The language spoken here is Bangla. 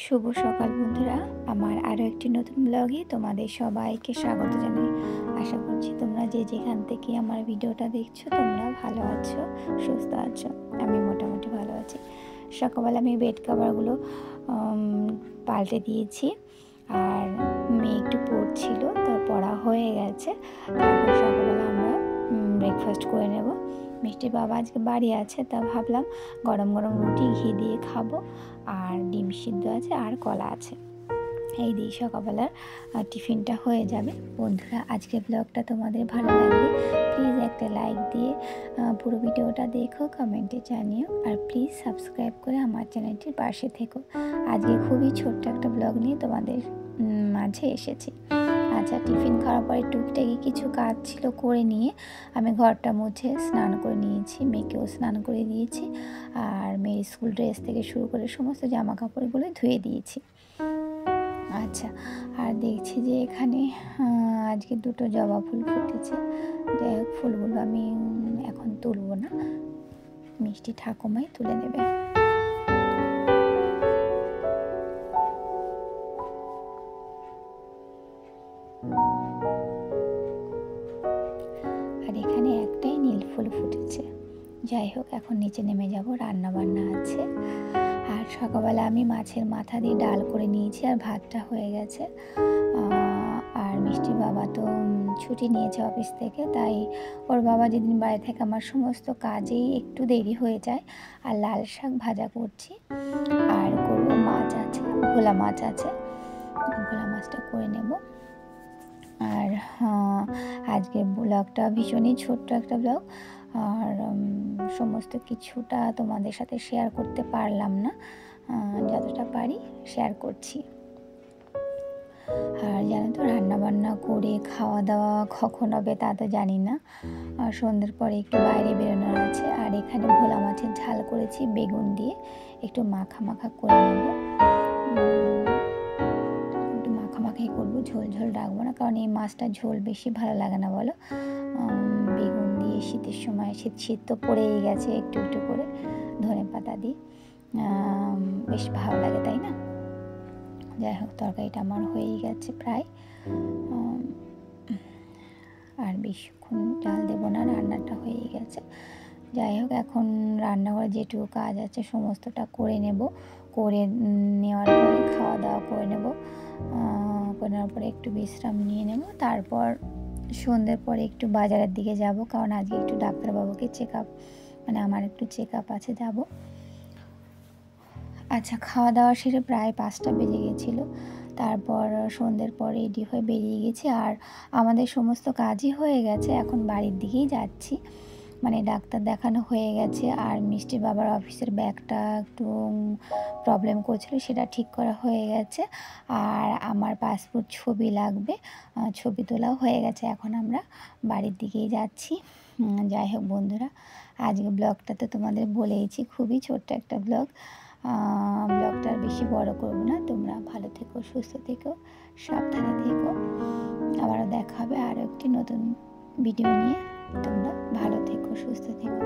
শুভ সকাল বন্ধুরা, আমার আরও একটি নতুন ব্লগে তোমাদের সবাইকে স্বাগত জানাই। আশা করছি তোমরা যে যেখান থেকে আমার ভিডিওটা দেখছো তোমরা ভালো আছো, সুস্থ আছো। আমি মোটামুটি ভালো আছি। সকালবেলা আমি বেড কভারগুলো পাল্টে দিয়েছি, আর মেয়ে একটু পড়ছিল, তার পড়া হয়ে গেছে। তারপর সকালবেলা আমরা ব্রেকফাস্ট করে নেব। মিষ্টির বাবা আজকে বাড়ি আছে, তা ভাবলাম গরম গরম রুটি ঘি দিয়ে খাবো, আর ডিম সিদ্ধ আছে আর কলা আছে, এই দিয়ে সকালবেলার টিফিনটা হয়ে যাবে। বন্ধুরা, আজকের ব্লগটা তোমাদের ভালো লাগলে প্লিজ একটা লাইক দিয়ে পুরো ভিডিওটা দেখো, কমেন্টে জানিও, আর প্লিজ সাবস্ক্রাইব করে আমার চ্যানেলটির পাশে থেকো। আজকে খুবই ছোট্ট একটা ব্লগ নিয়ে তোমাদের মাঝে এসেছি। আচ্ছা, টিফিন খাওয়ার পরে টুকটাকি কিছু কাজ ছিল, করে নিয়ে আমি ঘরটা মুছে স্নান করে নিয়েছি, মেয়েকেও স্নান করে দিয়েছি, আর মেয়ের স্কুল ড্রেস থেকে শুরু করে সমস্ত জামা কাপড়গুলো ধুয়ে দিয়েছি। আচ্ছা, আর দেখছি যে এখানে আজকে দুটো জবা ফুল ফুটেছে। যাই হোক, ফুলগুলো আমি এখন তুলব না, মিষ্টি ঠাকুমাই তুলে নেবে। আর এখানে একটাই নীল ফুল ফুটেছে। যাই হোক, এখন নিচে নেমে যাব, রান্না বান্না আছে। আর সকালবেলা আমি মাছের মাথা দিয়ে ডাল করে নিয়েছি, আর ভাতটা হয়ে গেছে। আর মিষ্টির বাবা তো ছুটি নিয়েছে অফিস থেকে, তাই ওর বাবা যেদিন বাড়ি থেকে আমার সমস্ত কাজেই একটু দেরি হয়ে যায়। আর লাল শাক ভাজা করছি, আর করবো মাছ আছে, ভোলা মাছ আছে, ভোলা মাছটা করে নেব। আর আজকের ব্লগটা ভীষণই ছোট্ট একটা ব্লগ, আর সমস্ত কিছুটা তোমাদের সাথে শেয়ার করতে পারলাম না, যতটা পারি শেয়ার করছি। আর জানো তো, রান্নাবান্না করে খাওয়া দাওয়া কখন হবে তা তো জানি না। আর সন্ধ্যের পরে একটু বাইরে বেরোনোর আছে। আর এখানে ভোলা মাছের ঝাল করেছি বেগুন দিয়ে, একটু মাখা মাখা করে নেব, একটু মাখা মাখাই করবো, ঝোল ঝোল রাখবো না, কারণ এই মাছটা ঝোল বেশি ভালো লাগে না বলো। বেগুন দিয়ে শীতের সময়, শীত তো পড়েই গেছে, একটু একটু করে ধনে পাতা দিই, বেশ ভালো লাগে, তাই না? যাই হোক, তরকারিটা আমার হয়েই গেছে প্রায়, আর বেশিক্ষণ ডাল দেবো না, রান্নাটা হয়েই গেছে। যাই হোক, এখন রান্নাঘরে যেটুকু কাজ আছে সমস্তটা করে নেব, করে নেওয়ার পরে খাওয়া দাওয়া করে নেব, করে নেওয়ার পরে একটু বিশ্রাম নিয়ে নেব। তারপর সন্ধ্যের পরে একটু বাজারের দিকে যাব, কারণ আজকে একটু ডাক্তারবাবুকে চেক আপ, মানে আমার একটু চেক আপ আছে, যাব। আচ্ছা, খাওয়া দাওয়া সেরে প্রায় 5টা বেজে গেছিলো। তারপর সন্ধ্যের পর রেডি হয়ে বেরিয়ে গেছি, আর আমাদের সমস্ত কাজই হয়ে গেছে, এখন বাড়ির দিকেই যাচ্ছি। মানে ডাক্তার দেখানো হয়ে গেছে, আর মিষ্টির বাবার অফিসের ব্যাগটা একটু প্রবলেম করছিল, সেটা ঠিক করা হয়ে গেছে। আর আমার পাসপোর্ট ছবি লাগবে, ছবি তোলাও হয়ে গেছে, এখন আমরা বাড়ির দিকেই যাচ্ছি। যাই হোক বন্ধুরা, আজকে ব্লগটা তো তোমাদের বলেইছি, খুবই ছোট্ট একটা ব্লগ। ব্লগটা বেশি বড় করব না। তোমরা ভালো থেকো, সুস্থ থেকো, সাবধানে থেকো। আবারও দেখা হবে আরও একটি নতুন ভিডিও নিয়ে। তোমরা ভালো থেকো, সুস্থ থেকো।